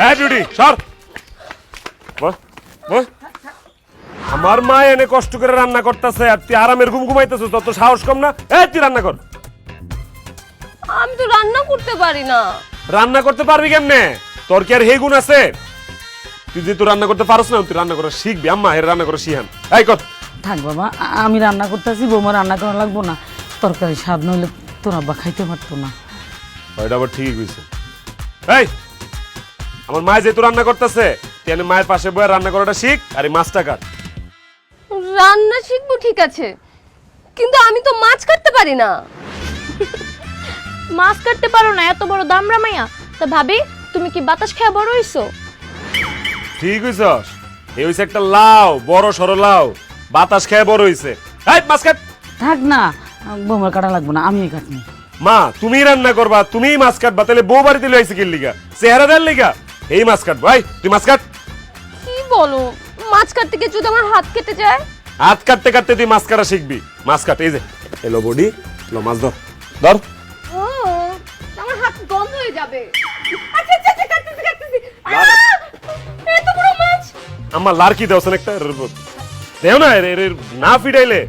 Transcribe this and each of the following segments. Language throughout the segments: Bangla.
এই বিউটি সর বস বস। আমার মা এনে কষ্ট করে রান্না করতেছে আর তুই আরামের ঘুম ঘুমাইতেছিস, তত সাহস কম না? এই তুই রান্না কর। আমি তো রান্না করতে পারি না। রান্না করতে পারবি কেমনে? তোর কি আর হে গুণ আছে? তুই যে তুই রান্না করতে পারছ না, তুই রান্না করা শিখবি। আম্মা এর রান্না করা শিখান। এই কর। থাক বাবা, আমি রান্না করতেছি, বৌমা রান্না করা লাগবো না। তরকারি স্বাদ নইলে তোর আব্বা খাইতে পারতো না। ওইটা আবার ঠিকই কইছে। এই আমার মা যে তুই রান্না করতেছে, তুই এনে মায়ের পাশে বসে রান্না করাটা শিখ আর এই মাছটা কাট। রান্না শিখবো ঠিক আছে, কিন্তু আমি তো মাছ কাটতে পারি না। মাছ কাটতে পারো না? এত বড় দামড়া মাইয়া। তা ভাবি, তুমি কি বাতাস খেয়ে বড় হইছো? ঠিক হইছস। এই হইছে একটা লাউ, বড় সরো লাউ, বাতাস খেয়ে বড় হইছে। এই মাছ কাট। থাক না, বৌমার কাটা লাগবো না, আমি কাটনি। মা তুমি রান্না করবা, তুমিই মাছ কাটবা, তাহলে বউ বাড়িতে লইছে কি লিগা? চেহারা দেন লিগা? এই মাছ কাট ভাই, তুই মাছ কাট। কি বলো? মাছ কাটতে গিয়ে যদি আমার হাত কেটে যায়? হাত কাটতে কাটতে তুই মাছ কাটা শিখবি। মাছ কাট। এই যে এলো বডি, লো মাছ ধর ধর। ও, আমার হাত বন্ধ হয়ে যাবে। আচ্ছা আচ্ছা আচ্ছা, কাটতেছি কাটতেছি। এত বড় মাছ! আমার লারকি দেওছেন একটা দেও না, এর না ফিটাইলে।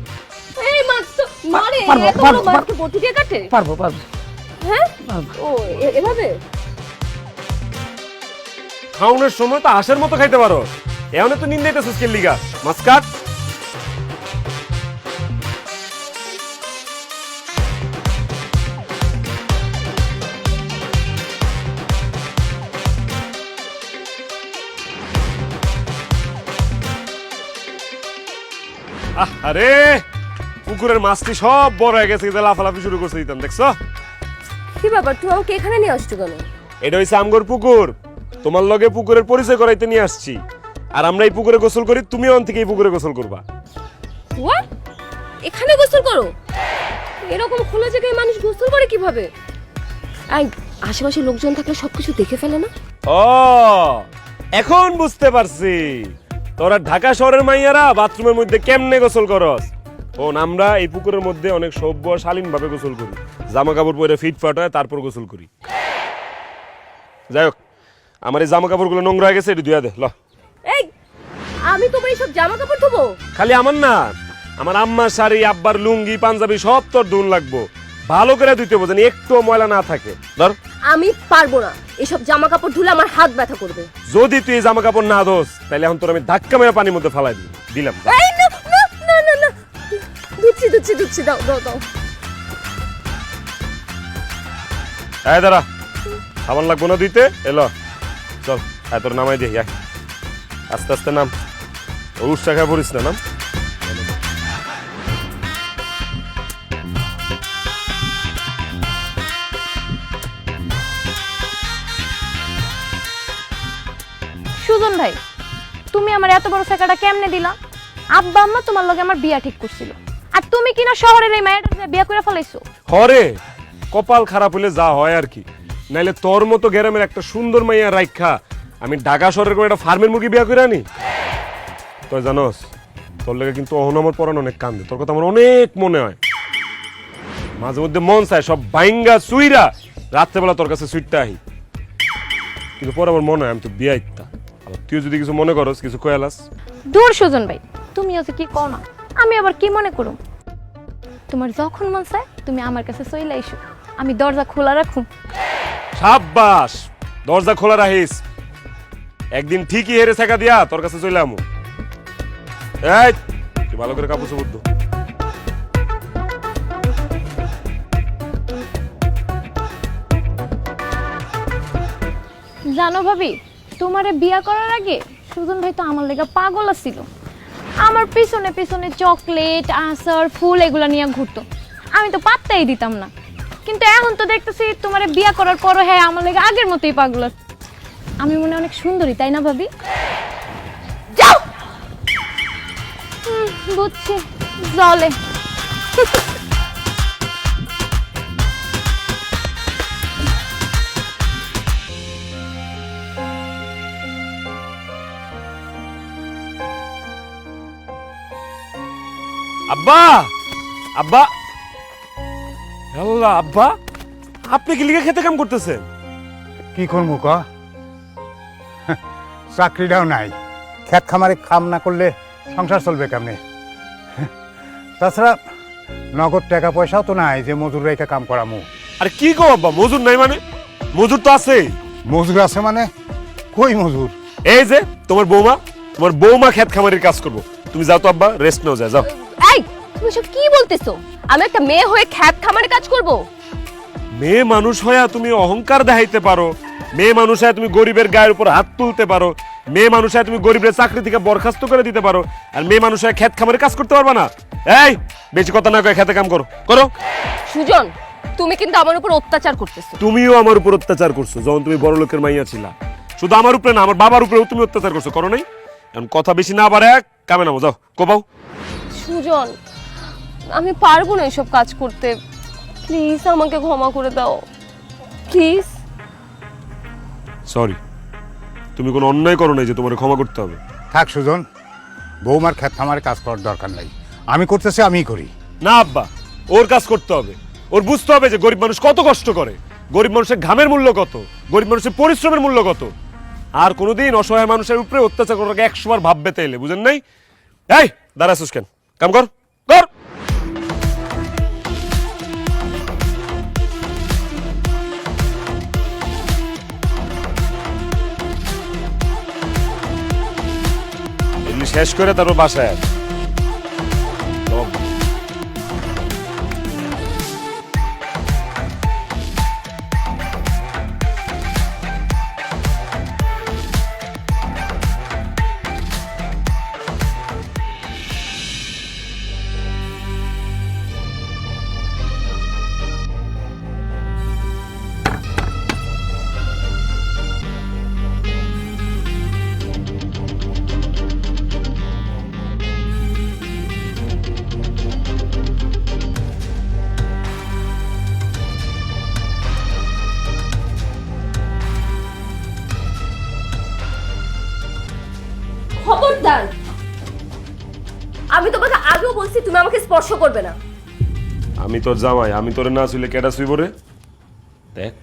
এই মাছ তো মারে, পারবো, এত বড় পারবো, মাছ কি বটি দিয়ে কাটে? পারবো পারবো হ্যাঁ? পারবো। ও এভাবে? খাওনের সময় তো হাঁসের মতো খাইতে পারো, এমন তো নিন্দাইতেছিস কি লিগা? মাছ কাট। আরে পুকুরের মাছটি সব বড় হয়ে গেছে, লাফালাফি শুরু করছে দিতাম, দেখছো? কি ব্যাপার, তুই আমাকে এখানে নিয়ে আসছো কেন? এটা হইছে আমগর পুকুর, তোমার লগে পুকুরের পরিচয় করাইতে নিয়ে আসছি। আর আমরা এই পুকুরে গোসল করি, তুমি অন থেকে এই পুকুরে গোসল করবা। হোয়াট? এখানে গোসল করো? এরকম খোলা জায়গায় মানুষ গোসল করে কিভাবে? আই, আশেপাশে লোকজন থাকলে সবকিছু দেখে ফেলে না? ও এখন বুঝতে পারছি, তোরা ঢাকা শহরের মাইয়ারা বাথরুমের মধ্যে কেমনে গোসল করস। ও আমরা এই পুকুরের মধ্যে অনেক সভ্য শালীন ভাবে গোসল করি, জামা কাপড় পরে ফিটফাট হয় তারপর গোসল করি। যাই হোক, আমার এই জামা কাপড়গুলো নোংরা হয়ে গেছে, এটি ধুয়া দে ল। এই, আমি তোমার এইসব জামা কাপড় ধোবো? খালি আমার না, আমার আম্মার শাড়ি, আব্বার লুঙ্গি, পাঞ্জাবি সব তোর ধুন লাগবো। ভালো করে ধুইতে হবে যেন একটু ময়লা না থাকে। ধর। আমি পারবো না, এসব জামা কাপড় ধুলে আমার হাত ব্যথা করবে। যদি তুই এই জামা কাপড় না ধোস, তাহলে এখন তোর আমি ধাক্কা মেরে পানির মধ্যে ফালাই দিলাম। এই না না না না না, ধুচ্ছি ধুচ্ছি ধুচ্ছি, দাও দাও দাও। এই দাঁড়া, সাবান লাগবো না দিতে, এলো চল। তোর নামাই দেখি, আস্তে আস্তে নাম, উৎসাহ খায় পড়িস না, নাম। সুজন ভাই, তুমি আমার এত বড় ফেকাটা কেমনে দিলা? আব্বা আম্মা তোমার লগে আমার বিয়া ঠিক করছিল, আর তুমি কিনা শহরের এই মায়ের বিয়া করে ফেলাইছো। হরে কপাল খারাপ হলে যা হয় আর কি, নাইলে তোর মতো গ্রামের একটা সুন্দর মাইয়া রাইখা আমি ঢাকা শহরের কোনো একটা ফার্মের মুরগি বিয়া করে আনি। তুই জানোস তোর লেগে কিন্তু অহনমর পরানো অনেক কান্দে, তোর কথা আমার অনেক মনে হয়। মাঝে মধ্যে মন চায় সব বাইঙ্গা সুইরা রাত্রেবেলা তোর কাছে সুইটটা আহি, কিন্তু পরে আমার মনে হয় আমি তো বিয়া ইত্যা। আবার তুই যদি কিছু মনে করস, কিছু কয়ালাস। দূর সুজন ভাই, তুমি হচ্ছে কি কও না, আমি আবার কি মনে করুম? তোমার যখন মন চায় তুমি আমার কাছে চলে আইসো, আমি দরজা খোলা রাখুম। সাব্বাস, দরজা খোলা রাখিস, একদিন ঠিকই হেরে থাকা দিয়া তোর কাছে চলে আমু। এই তুই ভালো করে কাপড় চোপড় ধো। জানো ভাবি, তোমারে বিয়া করার আগে সুজন ভাই তো আমার লেগে পাগল ছিল। আমার পিছনে পিছনে চকলেট, আচার, ফুল এগুলা নিয়ে ঘুরতো, আমি তো পাত্তাই দিতাম না। কিন্তু এখন তো দেখতেছি তোমারে বিয়া করার পরও হ্যাঁ আমার লেগে আগের মতোই পাগল। আমি মনে অনেক সুন্দরী, তাই না ভাবি? যাও। বুঝছি, জলে। আব্বা, আব্বা, আল্লাহ আব্বা, আপনি কি লিগে খেতে কাম করতেছেন? কি করবো ক? চাকরিটাও নাই, ক্ষেত খামারে কাম না করলে সংসার চলবে কেমনে? তাছাড়া নগদ টাকা পয়সাও তো নাই যে মজুর রেখে কাম করামু। আরে কি গো আব্বা, মজুর নাই মানে? মজুর তো আছে। মজুর আছে মানে? কই মজুর? এই যে তোমার বৌমা ক্ষেত খামারের কাজ করবো। তুমি যাও তো আব্বা, রেস্ট নাও, যাও। এই তুমি সব কি বলতেছো? আমি একটা মেয়ে হয়ে খ্যাত খামারে কাজ করব? মেয়ে মানুষ হয়ে তুমি অহংকার দেখাইতে পারো, মেয়ে মানুষ হয়ে তুমি গরিবের গায়ের উপর হাত তুলতে পারো, মেয়ে মানুষ হয়ে তুমি গরিবের চাকরি থেকে বরখাস্ত করে দিতে পারো, আর মেয়ে মানুষ হয়ে ক্ষেত খামারে কাজ করতে পারবা না? এই বেশি কথা না কয়ে খেতে কাম করো করো। সুজন, তুমি কিন্তু আমার উপর অত্যাচার করতেছো। তুমিও আমার উপর অত্যাচার করছো যখন তুমি বড় লোকের মাইয়া ছিলা। শুধু আমার উপরে না, আমার বাবার উপরেও তুমি অত্যাচার করছো, করো নাই? এখন কথা বেশি না বাড়ে কামে নামো, যাও কোপাও। সুজন, আমি পারবো না এসব কাজ করতে, প্লিজ আমাকে ক্ষমা করে দাও, প্লিজ। সরি, তুমি কোনো অন্যায় করো নাই যে তোমার ক্ষমা করতে হবে। থাক সুজন, বৌমার ক্ষেত খামারে কাজ করার দরকার নাই, আমি করতেছি, আমিই করি। না আব্বা, ওর কাজ করতে হবে, ওর বুঝতে হবে যে গরিব মানুষ কত কষ্ট করে, গরিব মানুষের ঘামের মূল্য কত, গরিব মানুষের পরিশ্রমের মূল্য কত। আর কোনোদিন অসহায় মানুষের উপরে অত্যাচার করার আগে 100 বার ভাববে তাইলে, বুঝেন নাই? এই দাঁড়াছিস কেন? কাম কর কর। এগুলি শেষ করে তারপর বাসায় আয়। খবরদার, আমি তোমাকে আগেও বলছি তুমি আমাকে স্পর্শ করবে না। আমি তোর জামাই, আমি তোরে না শুইলে কেডা শুইব রে? দেখ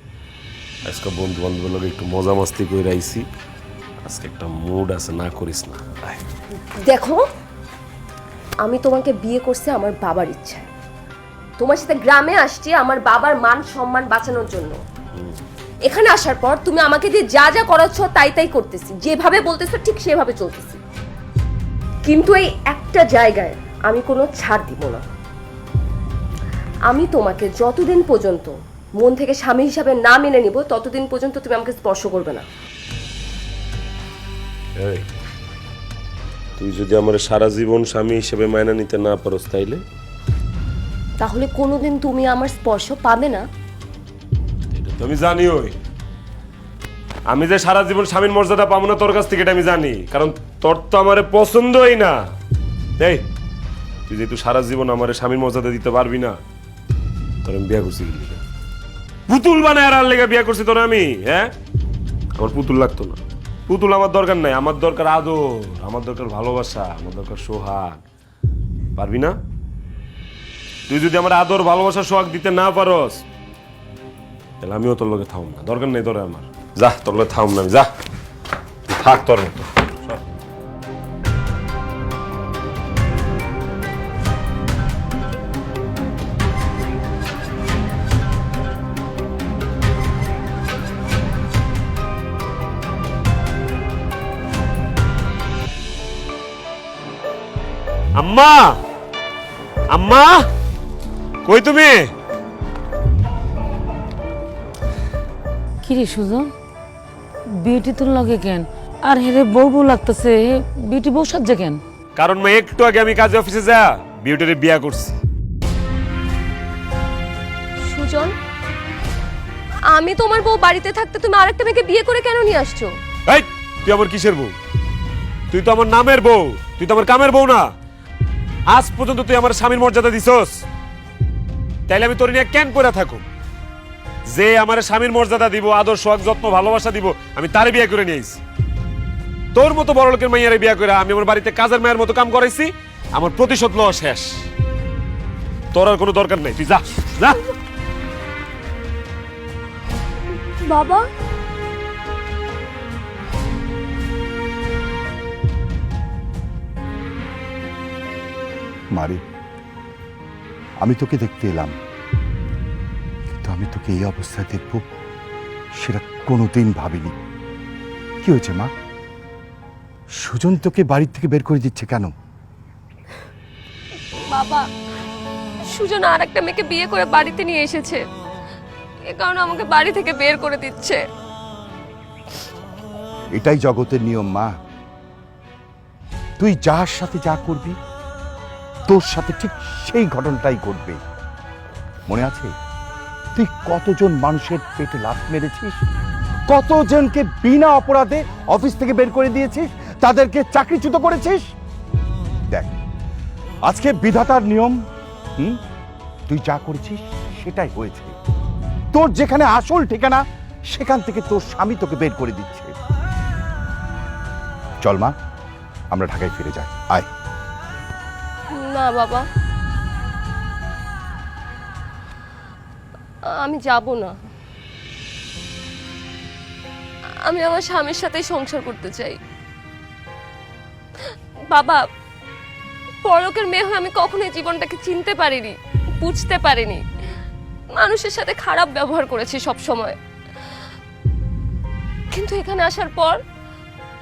আজকে বন্ধু বান্ধবের লগে একটু মজা মাস্তি করে আইছি, আজকে একটা মুড আছে, না করিস না। আয়। দেখো, আমি তোমাকে বিয়ে করছি আমার বাবার ইচ্ছায়, তোমার সাথে গ্রামে আসছি আমার বাবার মান সম্মান বাঁচানোর জন্য। এখানে আসার পর তুমি আমাকে দিয়ে যা যা করাচ্ছ তাই তাই করতেছি, যেভাবে বলতেছো ঠিক সেভাবে চলতেছি, কিন্তু এই একটা জায়গায় আমি কোনো ছাড় দিব না। আমি তোমাকে যতদিন পর্যন্ত মন থেকে স্বামী হিসাবে না মেনে নিব ততদিন পর্যন্ত তুমি আমাকে স্পর্শ করবে না। এই, তুই যদি আমার সারা জীবন স্বামী হিসেবে মায়না নিতে না পারোস তাইলে? তাহলে কোনোদিন তুমি আমার স্পর্শ পাবে না। এটা তো আমি জানি, ওই আমি যে সারা জীবন স্বামীর মর্যাদা পাবো না তোর কাছ থেকে, এটা আমি জানি, কারণ তোর তো আমারে পছন্দই না। এই তুই যেহেতু সারা জীবন আমারে স্বামীর মর্যাদা দিতে পারবি না, তোর আমি বিয়ে করছি কি লিগা? পুতুল বানায় আর লেগে বিয়ে করছি তোর আমি? হ্যাঁ, আমার পুতুল লাগতো না, পুতুল আমার দরকার নাই, আমার দরকার আদর, আমার দরকার ভালোবাসা, আমার দরকার সোহাগ। পারবি না? তুই যদি আমার আদর ভালোবাসা সোহাগ দিতে না পারস তাহলে আমিও তোর লগে থাম না, দরকার নেই তোর আমার। যা, তোর লগে থাম না আমি, যা তুই থাক তোর মতো। আম্মা, আম্মা কই তুমি? কিরে সুজন, বিউটি তোর লাগে কেন? আর হেরে বউ বউ লাগতেছে, বিউটি বউ সাজছে কেন? কারণ মা একটু আগে আমি কাজে অফিসে যা বিউটির বিয়া করছি। সুজন, আমি তোমার বউ বাড়িতে থাকতে তুমি আরেকটা মেয়েকে বিয়ে করে কেন নিয়ে আসছো? এই তুই আমার কিসের বউ? তুই তো আমার নামের বউ, তুই তো আমার কামের বউ না। আজ পর্যন্ত তুই আমার স্বামীর মর্যাদা দিছস, তাইলে আমি তোর নিয়ে কেন করে থাকো? যে আমার স্বামীর মর্যাদা দিব, আদর সোহাগ যত্ন ভালোবাসা দিব, আমি তারে বিয়ে করে নিয়ে আইছি। তোর মতো বড় লোকের মাইয়ারে বিয়ে করে আমি আমার বাড়িতে কাজের মায়ের মতো কাম করাইছি, আমার প্রতিশোধ লওয়া শেষ। তোর আর কোনো দরকার নেই, তুই যা যা। বাবা, মারে, আমি তোকে দেখতে এলাম, কিন্তু আমি তোকে এই অবস্থায় দেখব সেটা কোনোদিন ভাবিনি। কি হয়েছে মা? সুজন তোকে বাড়ি থেকে বের করে দিচ্ছে কেন? বাবা, সুজন আর একটা মেয়েকে বিয়ে করে বাড়িতে নিয়ে এসেছে, এ কারণে আমাকে বাড়ি থেকে বের করে দিচ্ছে। এটাই জগতের নিয়ম মা। তুই যার সাথে যা করবি তোর সাথে ঠিক সেই ঘটনাটাই ঘটবে। মনে আছে তুই কতজন মানুষের পেটে লাথ মেরেছিস, কতজনকে বিনা অপরাধে অফিস থেকে বের করে দিয়েছিস, তাদেরকে চাকরিচ্যুত করেছিস? দেখ, আজকে বিধাতার নিয়ম, তুই যা করেছিস সেটাই হয়েছে। তোর যেখানে আসল ঠিকানা সেখান থেকে তোর স্বামী তোকে বের করে দিচ্ছে। চল মা, আমরা ঢাকায় ফিরে যাই। আয়। না বাবা, আমি যাব না। আমি আমার স্বামীর সাথেই সংসার করতে চাই। বাবা, পরলোকের মেয়ে হয়ে আমি কখনোই জীবনটাকে চিনতে পারিনি, বুঝতে পারিনি। মানুষের সাথে খারাপ ব্যবহার করেছি সব সময়, কিন্তু এখানে আসার পর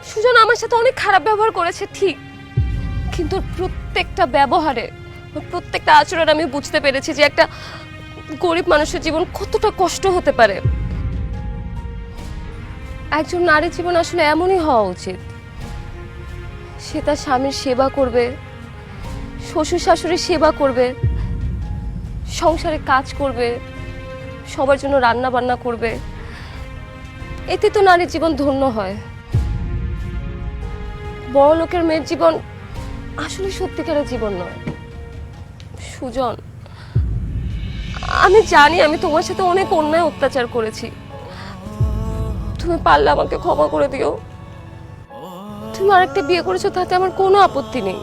সুজন আমার সাথে অনেক খারাপ ব্যবহার করেছে ঠিক, কিন্তু প্রত্যেকটা ব্যবহারে, প্রত্যেকটা আচরণ আমি বুঝতে পেরেছি যে একটা গরিব মানুষের জীবন কতটা কষ্ট হতে পারে। একজন নারীর জীবন আসলে এমনই হওয়া উচিত। সে তার স্বামীর সেবা করবে, শ্বশুর শাশুড়ির সেবা করবে, সংসারে কাজ করবে, সবার জন্য রান্না বান্না করবে। এতে তো নারীর জীবন ধন্য হয়। বড় লোকের মেয়ের জীবন আসলে সত্যিকারের জীবন নয়। সুজন, আমি জানি আমি তোমার সাথে অনেক অন্যায় অত্যাচার করেছি। তুমি পারলে আমাকে ক্ষমা করে দিও। তুমি আরেকটা বিয়ে করেছো, তাতে আমার কোনো আপত্তি নেই।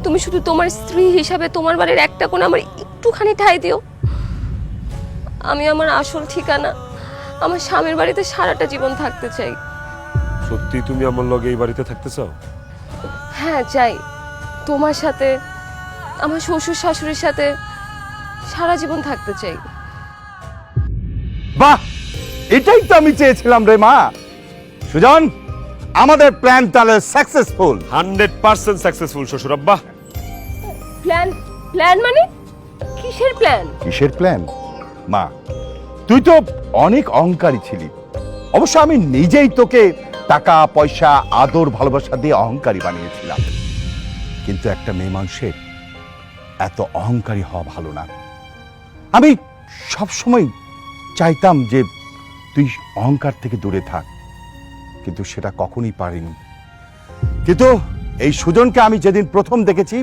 তুমি শুধু তোমার স্ত্রী হিসাবে তোমার বাড়ির একটা কোণে আমার একটুখানি ঠাঁই দিও। আমি আমার আসল ঠিকানা, আমার স্বামীর বাড়িতে সারাটা জীবন থাকতে চাই। সত্যি তুমি আমার লগে এই বাড়িতে থাকতে চাও? হ্যাঁ চাই, তোমার সাথে, আমার শ্বশুর শাশুড়ির সাথে সারা জীবন থাকতে চাই। বাহ, এটাই তো আমি চেয়েছিলাম রে মা। সুজন, আমাদের প্ল্যান তাহলে সাকসেসফুল। 100% সাকসেসফুল শ্বশুর আব্বা। প্ল্যান? প্ল্যান মানে কিসের প্ল্যান? কিসের প্ল্যান? মা, তুই তো অনেক অহংকারী ছিলি। অবশ্য আমি নিজেই তোকে টাকা পয়সা আদর ভালোবাসা দিয়ে অহংকারী বানিয়েছিলাম, কিন্তু একটা মেয়ে মানুষের এত অহংকারী হওয়া ভালো না। আমি সবসময় চাইতাম যে তুই অহংকার থেকে দূরে থাক, কিন্তু সেটা কখনই পারিনি। কিন্তু এই সুজনকে আমি যেদিন প্রথম দেখেছি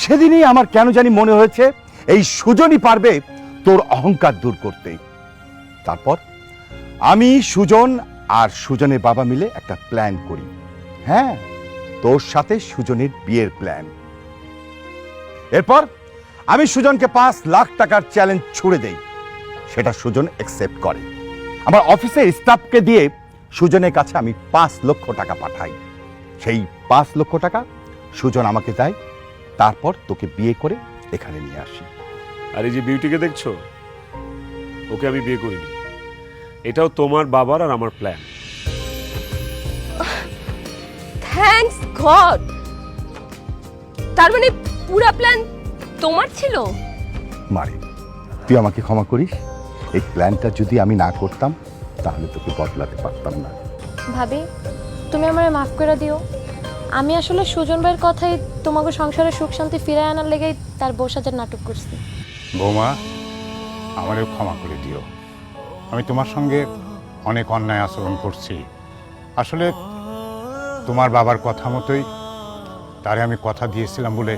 সেদিনই আমার কেন জানি মনে হয়েছে এই সুজনই পারবে তোর অহংকার দূর করতে। তারপর আমি, সুজন আর সুজনের বাবা মিলে একটা প্ল্যান করি। হ্যাঁ, তোর সাথে সুজনের বিয়ের প্ল্যান। এরপর আমি সুজনকে 5 লাখ টাকার চ্যালেঞ্জ ছুড়ে দেই। সেটা সুজন অ্যাকসেপ্ট করে। আমার অফিসের স্টাফকে দিয়ে সুজনের কাছে আমি 5 লক্ষ টাকা পাঠাই। সেই 5 লক্ষ টাকা সুজন আমাকে দেয়। তারপর তোকে বিয়ে করে এখানে নিয়ে আসি। আর এই যে বিউটিকে দেখছো, ওকে আমি বিয়ে করিনি। এটাও তোমার বাবার আর আমার প্ল্যান। Thanks god. তার মানে পুরো প্ল্যান তোমার ছিল? মারে, তুই আমাকে ক্ষমা করিস। এই প্ল্যানটা যদি আমি না করতাম তাহলে তোকে বদলাতে পারতাম না। ভাবি, তুমি আমারে মাফ করে দিও। আমি আসলে সুজন ভাইয়ের কথাই তোমাকে সংসারে সুখ শান্তি ফিরে আনার লেগেই তার বউ সাজার নাটক করছি। বৌমা, আমারও ক্ষমা করে দিও। আমি তোমার সঙ্গে অনেক অন্যায় আচরণ করছি। আসলে তোমার বাবার কথা মতোই তারে আমি কথা দিয়েছিলাম বলে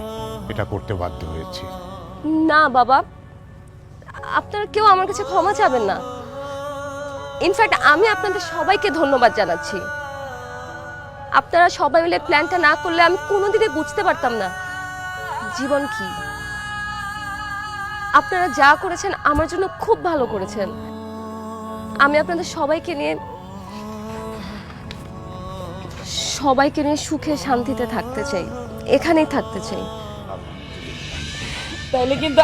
এটা করতে বাধ্য হয়েছি। না বাবা, আপনারা কেউ আমার কাছে ক্ষমা চাবেন না। ইনফ্যাক্ট আমি আপনাদের সবাইকে ধন্যবাদ জানাচ্ছি। আপনারা সবাই মিলে প্ল্যানটা না করলে আমি কোনোদিনই বুঝতে পারতাম না জীবন কি। আপনারা যা করেছেন আমার জন্য খুব ভালো করেছেন। আমি আপনাদের সবাইকে নিয়ে সুখে শান্তিতে থাকতে চাই, এখানেই থাকতে চাই। তাইলে কিন্তু